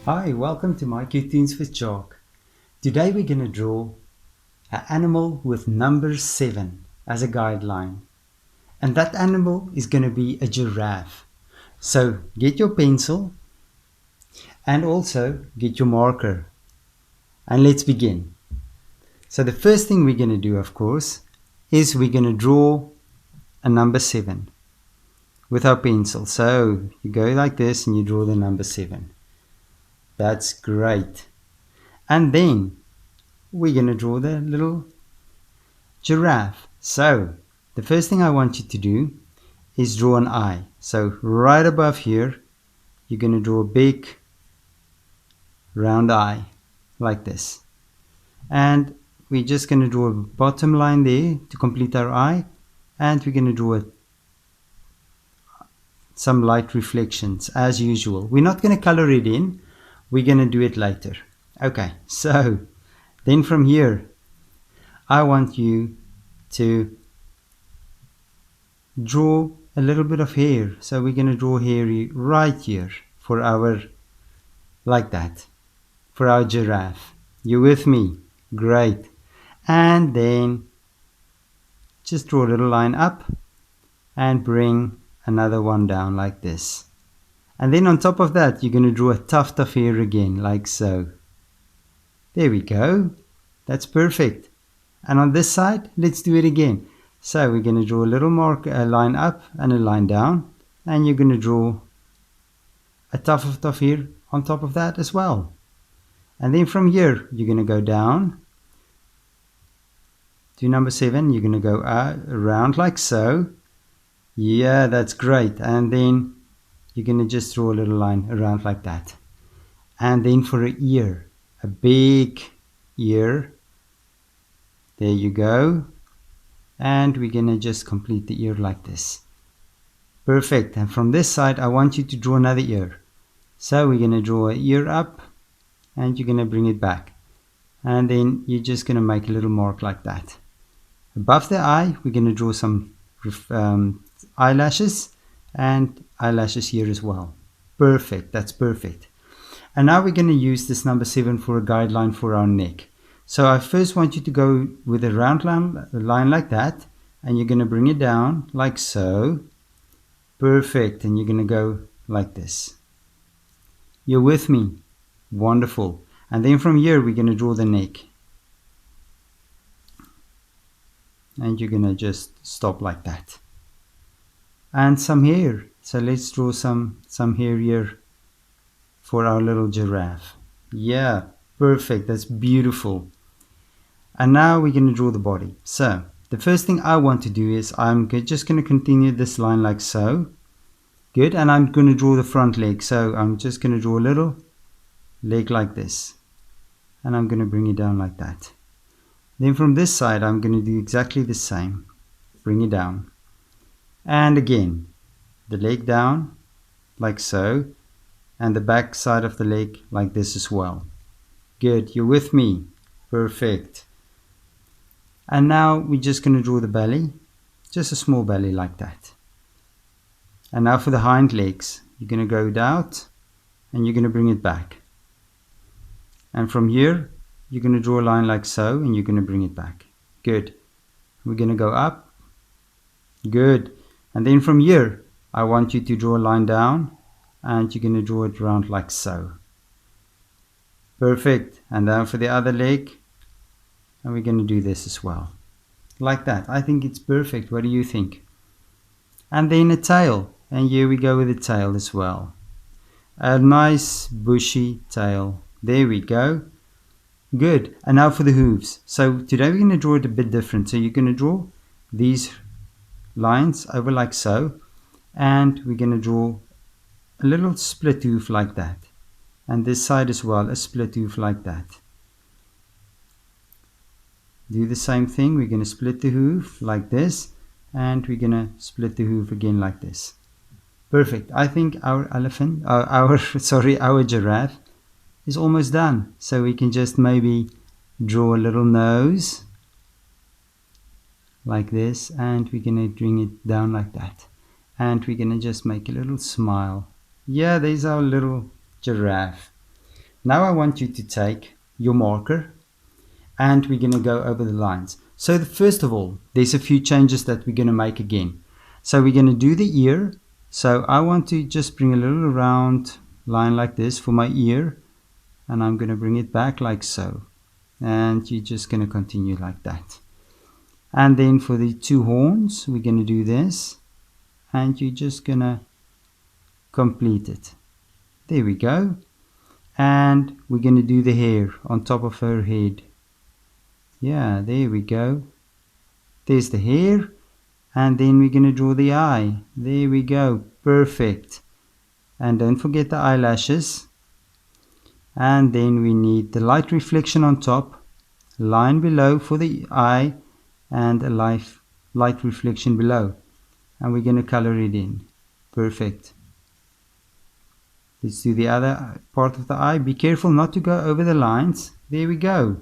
Hi, welcome to my Toons with Chalk. Today we're going to draw an animal with number 7 as a guideline. And that animal is going to be a giraffe. So get your pencil and also get your marker. And let's begin. So the first thing we're going to do, of course, is we're going to draw a number 7 with our pencil. So you go like this and you draw the number 7. That's great. And then we're going to draw the little giraffe. So the first thing I want you to do is draw an eye. So right above here, you're going to draw a big round eye like this. And we're just going to draw a bottom line there to complete our eye. And we're going to draw some light reflections as usual. We're not going to color it in. We're going to do it later. Okay, so then from here, I want you to draw a little bit of hair. So we're going to draw hair right here for our, like that, for our giraffe. You with me? Great. And then just draw a little line up and bring another one down like this. And then on top of that, you're going to draw a tuft of hair again, like so. There we go. That's perfect. And on this side, let's do it again. So we're going to draw a little mark, a line up and a line down. And you're going to draw a tuft of hair on top of that as well. And then from here, you're going to go down to number 7. You're going to go around like so. Yeah, that's great. And then you're going to just draw a little line around like that. And then for an ear, a big ear. There you go. And we're going to just complete the ear like this. Perfect. And from this side, I want you to draw another ear. So we're going to draw an ear up and you're going to bring it back. And then you're just going to make a little mark like that. Above the eye, we're going to draw some eyelashes and eyelashes here as well. Perfect. That's perfect. And now we're going to use this number 7 for a guideline for our neck. So I first want you to go with a round line like that, and you're going to bring it down like so. Perfect. And you're going to go like this. You're with me? Wonderful. And then from here, we're going to draw the neck. And you're going to just stop like that. And some hair. So let's draw some hair here for our little giraffe. Yeah, perfect. That's beautiful. And now we're going to draw the body. So the first thing I want to do is I'm just going to continue this line like so. Good. And I'm going to draw the front leg. So I'm just going to draw a little leg like this. And I'm going to bring it down like that. Then from this side, I'm going to do exactly the same. Bring it down. And again, the leg down like so. And the back side of the leg like this as well. Good. You're with me? Perfect. And now we're just going to draw the belly. Just a small belly like that. And now for the hind legs. You're going to go out and you're going to bring it back. And from here, you're going to draw a line like so and you're going to bring it back. Good. We're going to go up. Good. And then from here, I want you to draw a line down and you're going to draw it around like so. Perfect. And now for the other leg. And we're going to do this as well. Like that. I think it's perfect. What do you think? And then a tail. And here we go with the tail as well. A nice bushy tail. There we go. Good. And now for the hooves. So today we're going to draw it a bit different. So you're going to draw these lines over like so. And we're going to draw a little split hoof like that. And this side as well, a split hoof like that. Do the same thing. We're going to split the hoof like this. And we're going to split the hoof again like this. Perfect. I think our our giraffe is almost done. So we can just maybe draw a little nose like this. And we're going to bring it down like that. And we're going to just make a little smile. Yeah, there's our little giraffe. Now I want you to take your marker and we're going to go over the lines. So first of all, there's a few changes that we're going to make again. So we're going to do the ear. So I want to just bring a little round line like this for my ear, and I'm going to bring it back like so, and you're just going to continue like that. And then for the two horns, we're going to do this, and you're just going to complete it. There we go. And we're going to do the hair on top of her head. Yeah, there we go. There's the hair, and then we're going to draw the eye. There we go. Perfect. And don't forget the eyelashes. And then we need the light reflection on top, line below for the eye, and a light reflection below. And we're going to color it in. Perfect. Let's do the other part of the eye. Be careful not to go over the lines. There we go.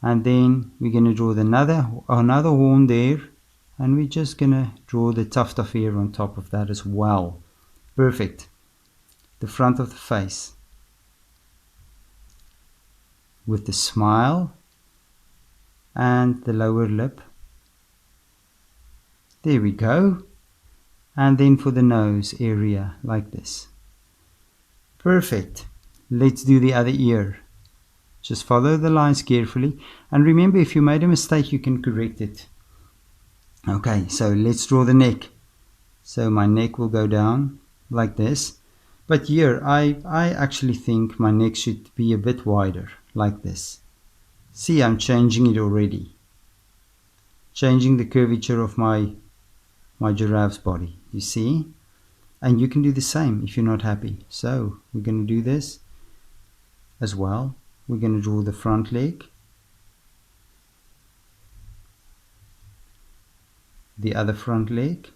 And then we're going to draw another horn there, and we're just going to draw the tuft of hair on top of that as well. Perfect. The front of the face with the smile and the lower lip. There we go. And then for the nose area like this. Perfect. Let's do the other ear. Just follow the lines carefully, and remember, if you made a mistake you can correct it. Okay, so let's draw the neck. So my neck will go down like this, but here I actually think my neck should be a bit wider like this. See, I'm changing it already, changing the curvature of my giraffe's body, you see. And you can do the same if you're not happy. So we're going to do this as well. We're going to draw the front leg, the other front leg,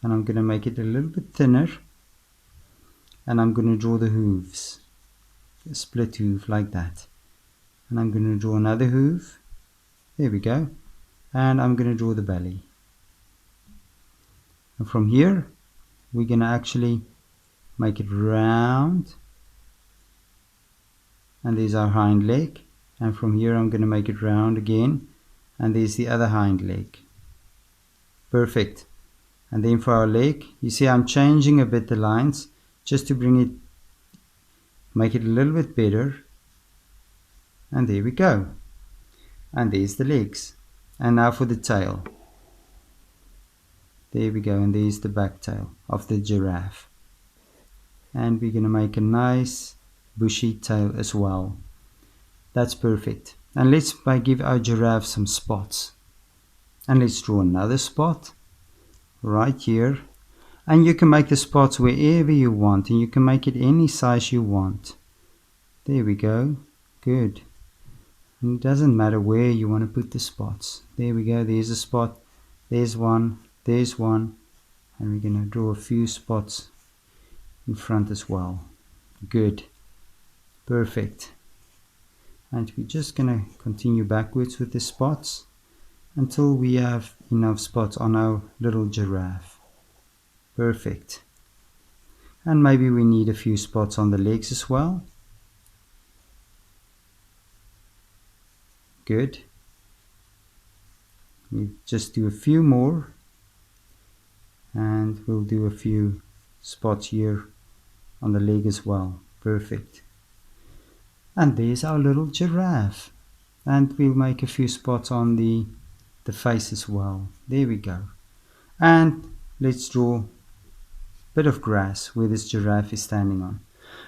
and I'm going to make it a little bit thinner, and I'm going to draw the hooves, a split hoof like that, and I'm going to draw another hoof. There we go. And I'm going to draw the belly, and from here we're going to actually make it round, and there's our hind leg, and from here I'm going to make it round again, and there's the other hind leg. Perfect. And then for our leg, you see I'm changing a bit the lines just to make it a little bit better, and there we go. And there's the legs. And now for the tail. There we go, and there's the back tail of the giraffe. And we're going to make a nice bushy tail as well. That's perfect. And let's give our giraffe some spots. And let's draw another spot right here. And you can make the spots wherever you want, and you can make it any size you want. There we go. Good. And it doesn't matter where you want to put the spots. There we go. There's a spot. There's one. There's one. And we're going to draw a few spots in front as well. Good. Perfect. And we're just going to continue backwards with the spots until we have enough spots on our little giraffe. Perfect. And maybe we need a few spots on the legs as well. Good. We just do a few more, and we'll do a few spots here on the leg as well. Perfect. And there's our little giraffe, and we'll make a few spots on the face as well. There we go. And let's draw a bit of grass where this giraffe is standing on.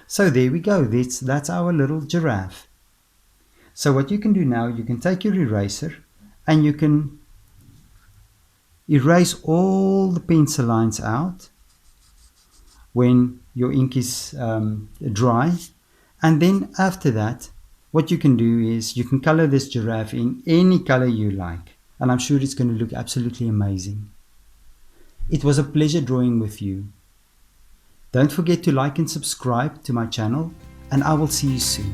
So there we go. That's our little giraffe. So what you can do now, you can take your eraser and you can erase all the pencil lines out when your ink is dry. And then after that, what you can do is you can color this giraffe in any color you like. And I'm sure it's going to look absolutely amazing. It was a pleasure drawing with you. Don't forget to like and subscribe to my channel, and I will see you soon.